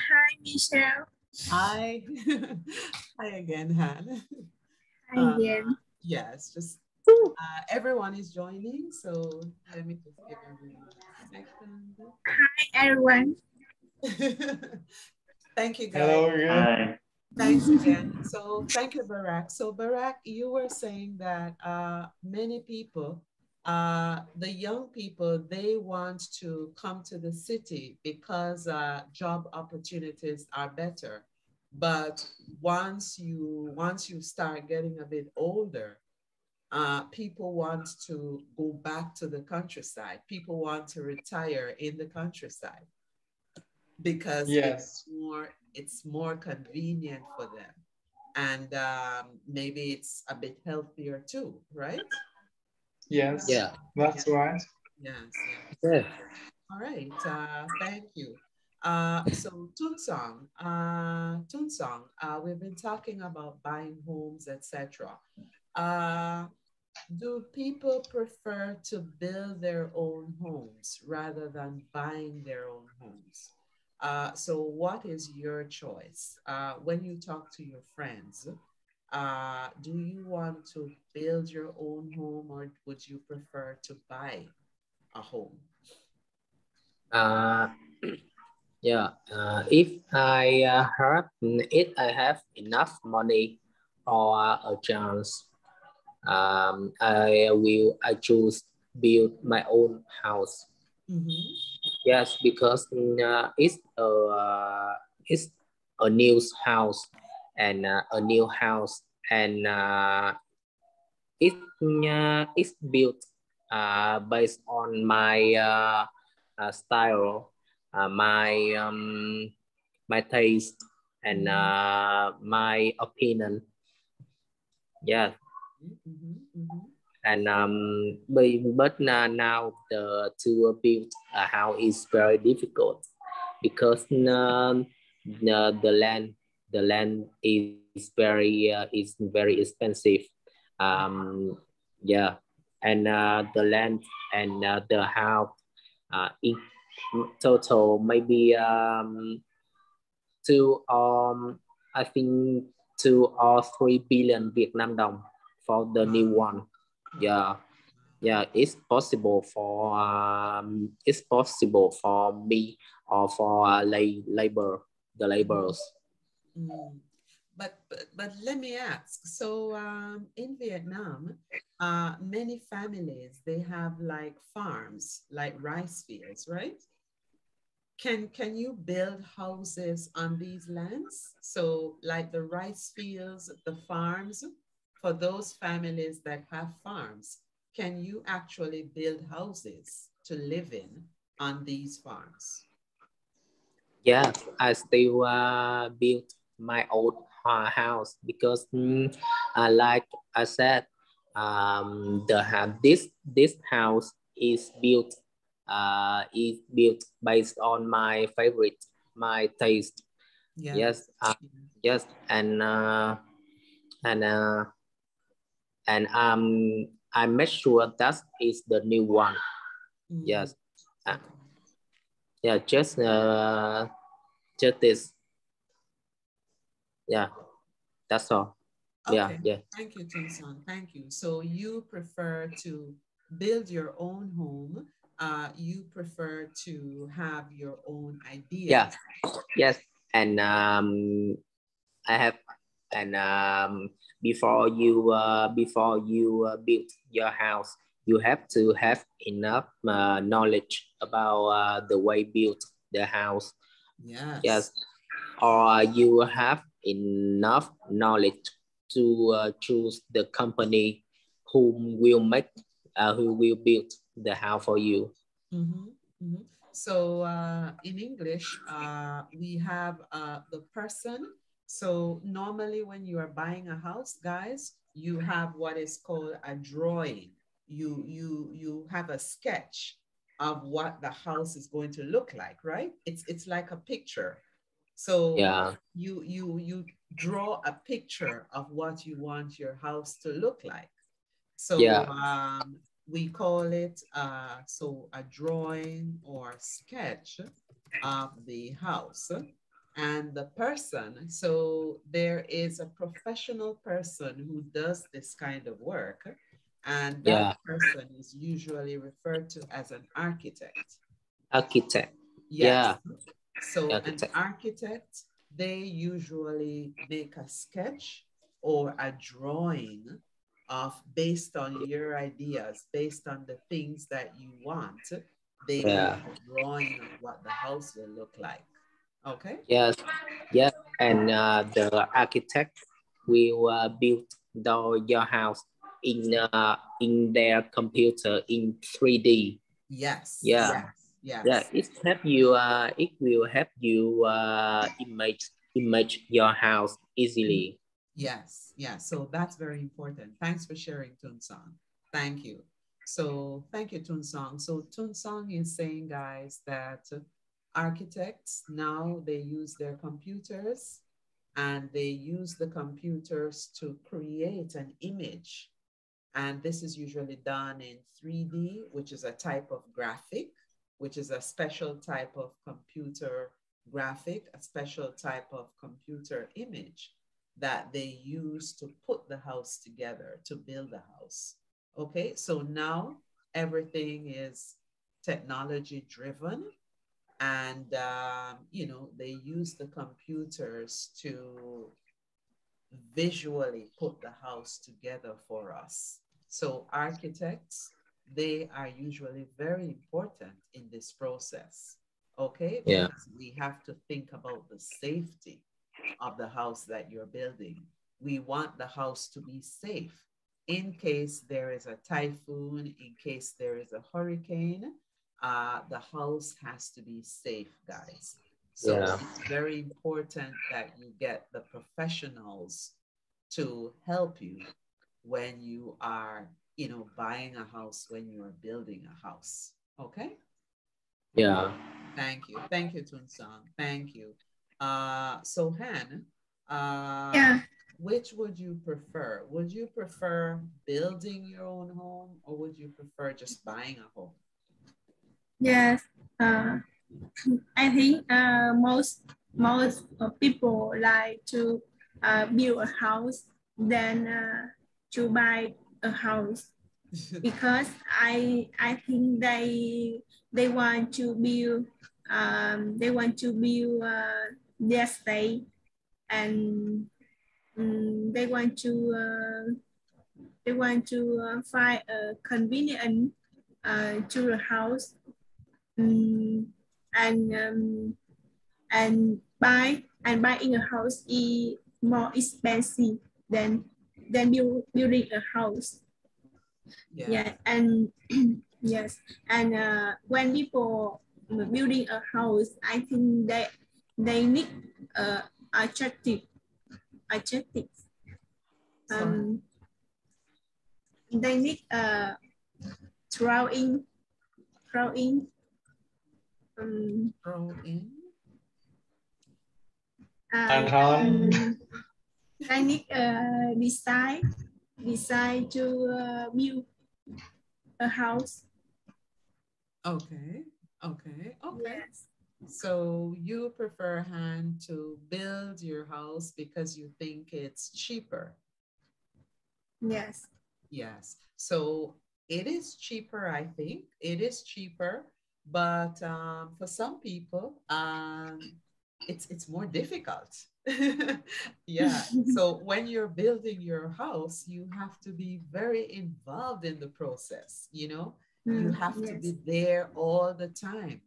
Hi, Michelle. Hi. Hi again, Han. Hi again. Yes, just everyone is joining, so let me just give everyone a second. Hi, everyone. Thank you, guys. Hello again. Hi. Thanks again. So thank you, Barak. So Barak, you were saying that many people, the young people, they want to come to the city because job opportunities are better. But once you start getting a bit older, people want to go back to the countryside. People want to retire in the countryside because Yes. it's more convenient for them, and maybe it's a bit healthier too, right? Yes. Yeah. That's right. Yes, yes. Yeah. All right. Thank you. So Tunsong, we've been talking about buying homes, etc. Uh, do people prefer to build their own homes rather than buying their own homes? So what is your choice? When you talk to your friends, do you want to build your own home or would you prefer to buy a home? Uh, yeah. If I have enough money or a chance, I choose build my own house. Mm-hmm. Yes, because it's a new house and a new house and it's built based on my style, my taste and my opinion. Yeah. Mm-hmm. Mm-hmm. And now to build a house is very difficult because the land is very expensive. Yeah, and the land and the house in total maybe two I think 2 or 3 billion Việt Nam đồng for the new one. Yeah, yeah, it's possible for me or for the laborers. Mm. But let me ask. So in Vietnam, many families they have like farms, like rice fields, right? Can you build houses on these lands? So like the rice fields, the farms, for those families that have farms, can you actually build houses to live in on these farms? Yeah, I still built my old house because like I said, this house is built based on my favorite, my taste. Yes. Yes, yes, and uh, and I make sure that is the new one. Mm. Yes, Okay. yeah, just this. Yeah, that's all. Yeah, Okay, yeah, thank you, Tunson. Thank you. So you prefer to build your own home. You prefer to have your own yeah, ideas. yes. And I have and before you build your house, you have to have enough knowledge about the way build the house. Yes. Yes, or you have enough knowledge to choose the company who will build the house for you. Mm-hmm, mm-hmm. So in English, we have the person. So normally when you are buying a house, guys, you have what is called a drawing. You have a sketch of what the house is going to look like, right? It's like a picture. So Yeah, you draw a picture of what you want your house to look like. So yeah, we call it so a drawing or sketch of the house. And the person, so there is a professional person who does this kind of work, and that person is usually referred to as an architect. Architect. Yes. Yeah. So an architect, they usually make a sketch or a drawing of based on your ideas, based on the things that you want. They make a drawing of what the house will look like. Okay. Yes. Yes. And the architect will build your house in their computer in 3D. Yes. Yeah. Yes. Yeah. It will help you image your house easily. Yes. Yeah. So that's very important. Thanks for sharing, Tunsong. Thank you. So thank you, Tunsong. So Tunsong is saying, guys, that architects now they use their computers and they use the computers to create an image. And this is usually done in 3D, which is a type of graphic, which is a special type of computer graphic, a special type of computer image that they use to put the house together, to build the house. Okay, so now everything is technology driven, and you know, they use the computers to visually put the house together for us. So architects, they are usually very important in this process, okay? Yeah. Because we have to think about the safety of the house that you're building. We want the house to be safe in case there is a typhoon, in case there is a hurricane. The house has to be safe, guys. So it's very important that you get the professionals to help you when you are, you know, buying a house, when you are building a house. Okay? Yeah. Thank you. Thank you, Tunsong. Thank you. So Han, Yeah. which would you prefer? Would you prefer building your own home, or would you prefer just buying a home? Yes. I think most people like to build a house than to buy a house, because I think they want to build their stay, and they want to find a convenient to the house, and buying a house is more expensive than building a house. Yeah, and yes, and when people building a house, I think they need attractive. They need drawing. Throw in. I need decide to build a house. Okay. Yes. So you prefer, Han, to build your house because you think it's cheaper? Yes. Yes. So it is cheaper, I think. It is cheaper, but for some people, it's more difficult. Yeah. So when you're building your house, you have to be very involved in the process, you know? You have to be there all the time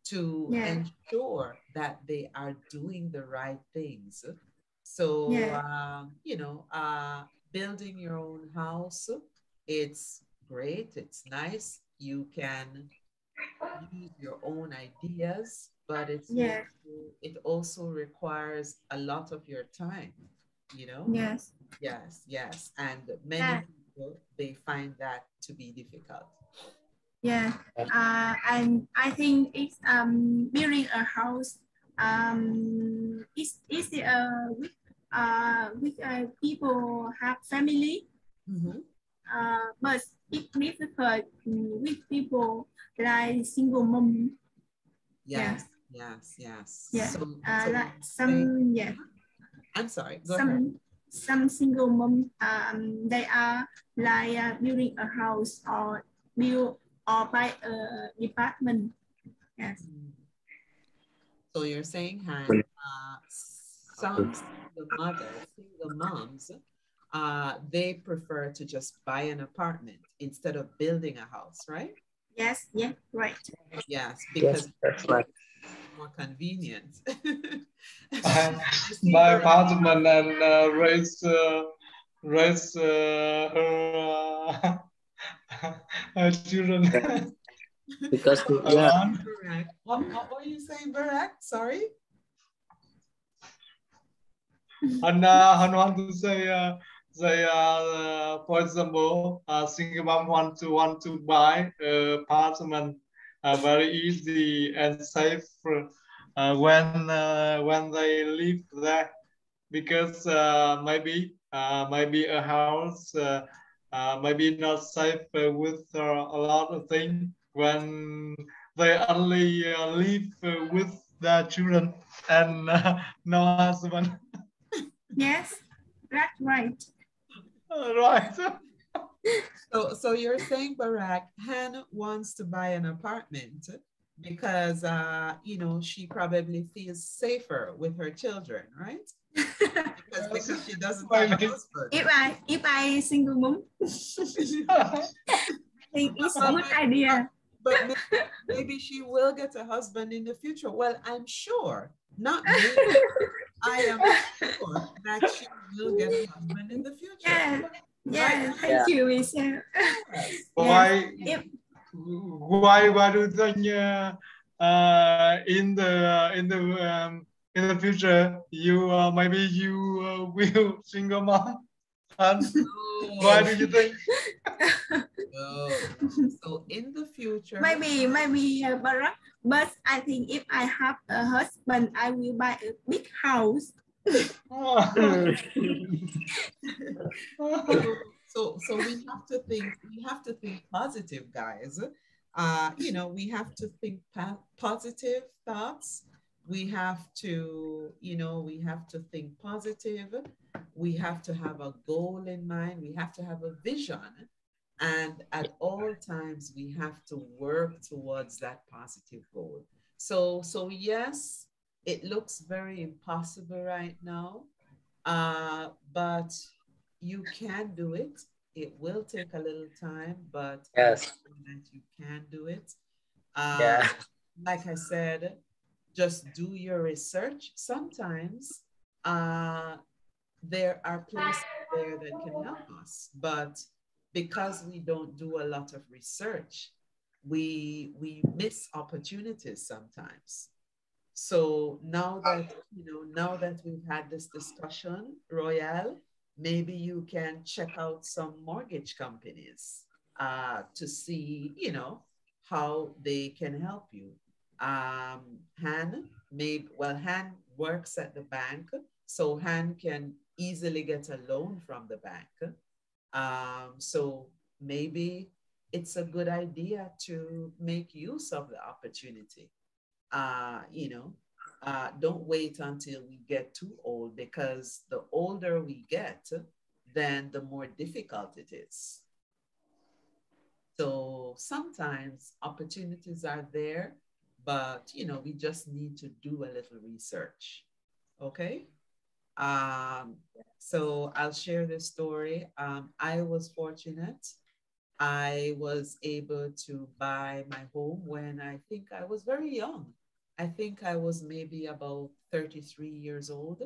to ensure that they are doing the right things. So, you know, building your own house, it's great, it's nice. You can use your own ideas, but it also requires a lot of your time, you know? Yes. Yes. And many people, they find that to be difficult. Yeah. And I think it's building a house it's easy with people have family. But it's difficult with people like single mom. Yes. Yes, yes. Yeah. So Like some, yeah. I'm sorry, go ahead. Some single mom, they are like building a house or build or buy a department. Yes. So you're saying, Han, some single mothers, single moms, they prefer to just buy an apartment instead of building a house, right? Yes, yeah, right. Yes, because that's right. more convenient. My apartment and raise her children. Because Alone. What were you saying, Barak? Sorry? And want to say, for example, single mom want to buy apartment very easy and safe when they live there, because maybe a house maybe not safe with a lot of things when they only live with their children and no husband. Yes, that's right. Right. So you're saying, Barak, Han wants to buy an apartment because, you know, she probably feels safer with her children, right? Because she doesn't have a husband. If I single mom, I think it's a good idea. But maybe she will get a husband in the future. Well, I'm sure, not maybe, I am sure that she will get a husband in the future. Yeah, yeah. Right? Thank you, Michelle. Yes. Why Yes. do you think in the future you maybe you will single mom? And why do you think? No. So in the future, Maybe Barack, but I think if I have a husband, I will buy a big house. so we have to think positive, guys. You know, we have to think positive thoughts. We have to, you know, we have to think positive. We have to have a goal in mind. We have to have a vision. And at all times, we have to work towards that positive goal. So yes, it looks very impossible right now, but you can do it. It will take a little time, but yes, that you can do it. yeah, Like I said, just do your research. Sometimes there are places there that can help us, but because we don't do a lot of research, we miss opportunities sometimes. So now that, you know, now that we've had this discussion, Royal, maybe you can check out some mortgage companies to see, you know, how they can help you. Han, maybe, well, Han works at the bank, so Han can easily get a loan from the bank. So maybe it's a good idea to make use of the opportunity. You know, don't wait until we get too old, because the older we get, then the more difficult it is. So sometimes opportunities are there, but you know, we just need to do a little research. Okay. So I'll share this story. I was fortunate. I was able to buy my home when I think I was very young. I think I was maybe about 33 years old.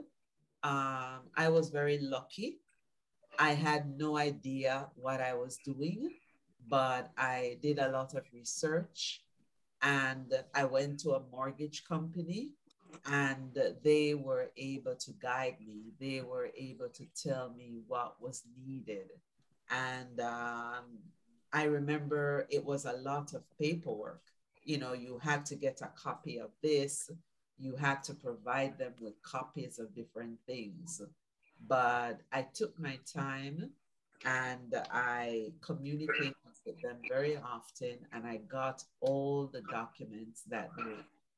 I was very lucky. I had no idea what I was doing, but I did a lot of research, and I went to a mortgage company, and they were able to guide me. They were able to tell me what was needed. And I remember it was a lot of paperwork. You know, you had to get a copy of this, you had to provide them with copies of different things. But I took my time, and I communicated with them very often, and I got all the documents that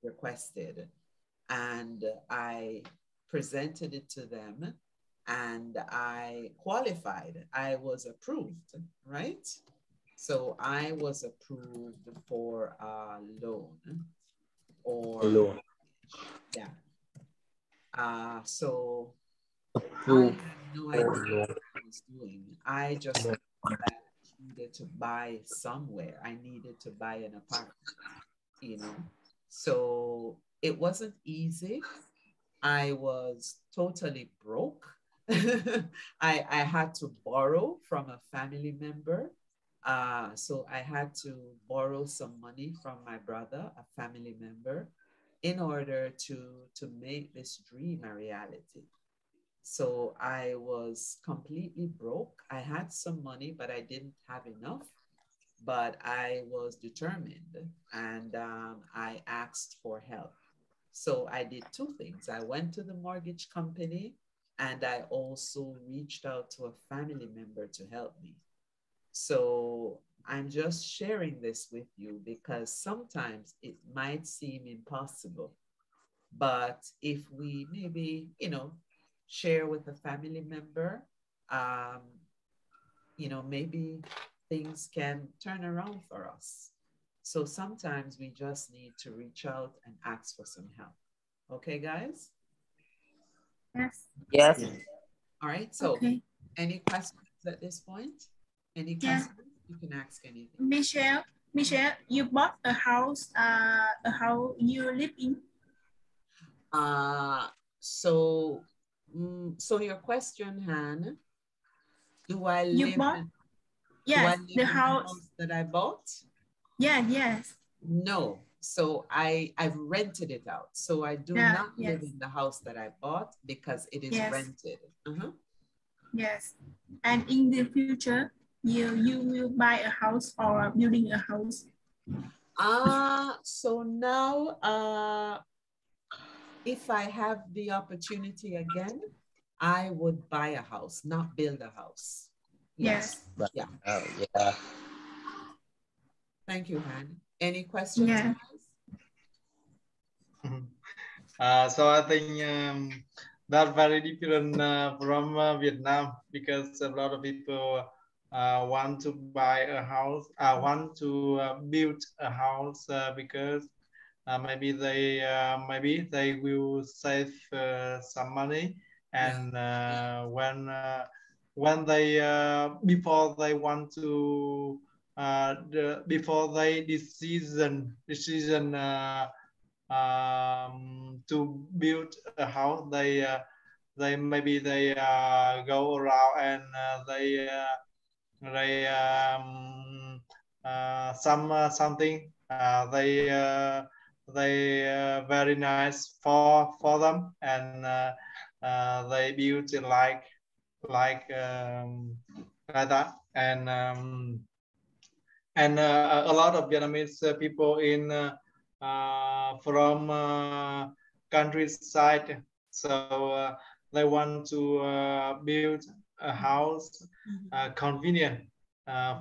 requested. And I presented it to them and I qualified. I was approved, right? So I was approved for a loan or Loan. yeah. So I Approved had no for idea loan. what I was doing. I just knew that I needed to buy somewhere. I needed to buy an apartment, you know. So it wasn't easy. I was totally broke. I had to borrow from a family member. So I had to borrow some money from my brother, a family member, in order to make this dream a reality. So I was completely broke. I had some money, but I didn't have enough. But I was determined and I asked for help. So I did two things. I went to the mortgage company and I also reached out to a family member to help me. So I'm just sharing this with you because sometimes it might seem impossible. But if we maybe, share with a family member, um, maybe things can turn around for us. So sometimes we just need to reach out and ask for some help. Okay, guys? Yes. Yes. All right. So Okay. any questions at this point? Any Yeah. questions? You can ask anything. Michelle, you bought a house you live in? So your question, Han, do I You live bought? in Yes, the the house. house that I bought? Yeah, yes. No. So I've rented it out. So I do not live in the house that I bought because it is rented. Yes. And in the future, you will buy a house or building a house? So now if I have the opportunity again, I would buy a house, not build a house. Yes. But, yeah. Yeah. Thank you, Han. Any questions, Yeah. guys? So I think that's very different from Vietnam because a lot of people want to buy a house, want to build a house because maybe they will save some money, and when they before they want to before they decision to build a house, they maybe they go around and they something they very nice for them, and they build it like like that, and a lot of Vietnamese people in from countryside, so they want to build a house convenient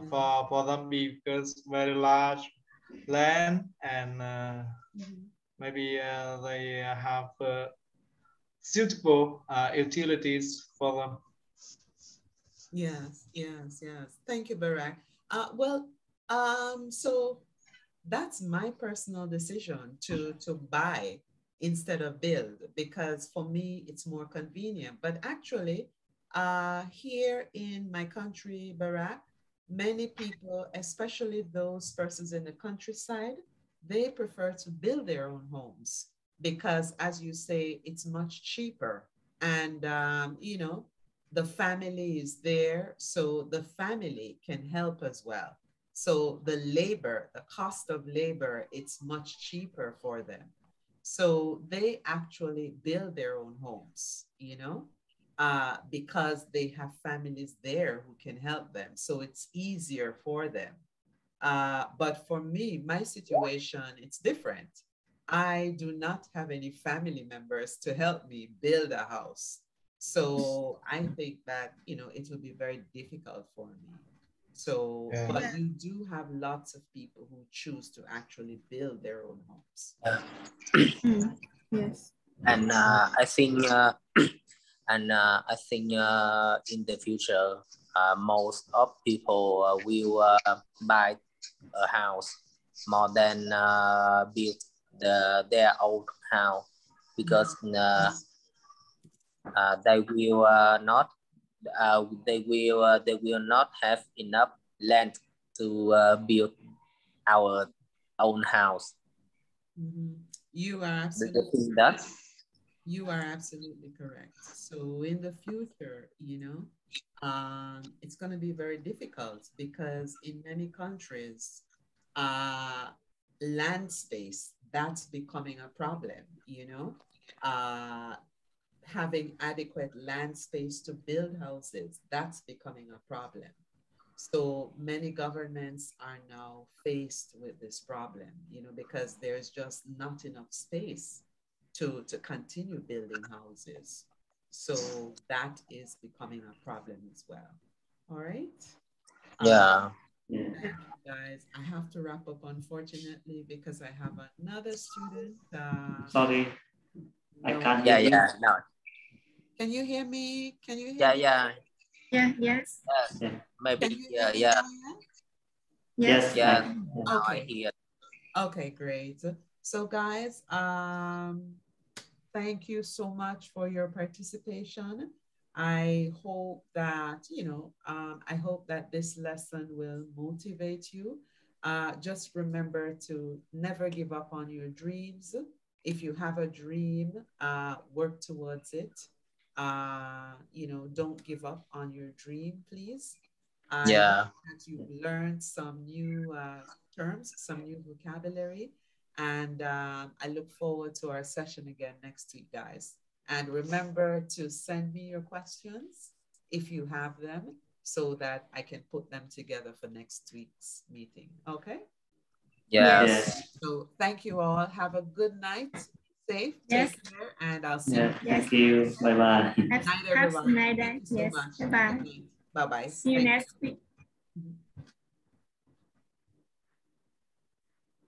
for them because very large land, and maybe they have suitable utilities for them. Yes. Thank you, Barak. So that's my personal decision to buy instead of build, because for me it's more convenient. But actually, here in my country, Barak, many people, especially those persons in the countryside, they prefer to build their own homes because, as you say, it's much cheaper. And, the family is there, so the family can help as well. So the labor, the cost of labor, it's much cheaper for them. So they actually build their own homes, because they have families there who can help them. So it's easier for them. But for me, my situation, it's different. I do not have any family members to help me build a house. So I think that, it would be very difficult for me So, but you do have lots of people who choose to actually build their own homes. Yes. And I think in the future, most of people will buy a house more than build their own house, because they will not have enough land to build our own house. You are absolutely You are absolutely correct. So in the future, you know, it's going to be very difficult because in many countries, land space, that's becoming a problem, you know. Having adequate land space to build houses, that's becoming a problem. So many governments are now faced with this problem, you know, because there's just not enough space to continue building houses. So that is becoming a problem as well. All right. Yeah. Thank you guys. I have to wrap up, unfortunately, because I have another student. Sorry, I can't hear you. Yeah, no. Can you hear me? Can you hear me? Yeah, yes. Maybe, Yes. Yes. Yeah. Okay. I hear. Okay, great. So guys, thank you so much for your participation. I hope that, you know, I hope that this lesson will motivate you. Just remember to never give up on your dreams. If you have a dream, work towards it. You know, don't give up on your dream, please. I hope that you've learned some new terms, some new vocabulary. And I look forward to our session again next week, guys. And remember to send me your questions if you have them, so that I can put them together for next week's meeting. Okay? Yes. So thank you all. Have a good night. Safe. Take care. And I'll see you. Thank you. Bye-bye. Night, everyone. Have a nice day. Thank you so much. Bye-bye. Bye-bye. See you next week.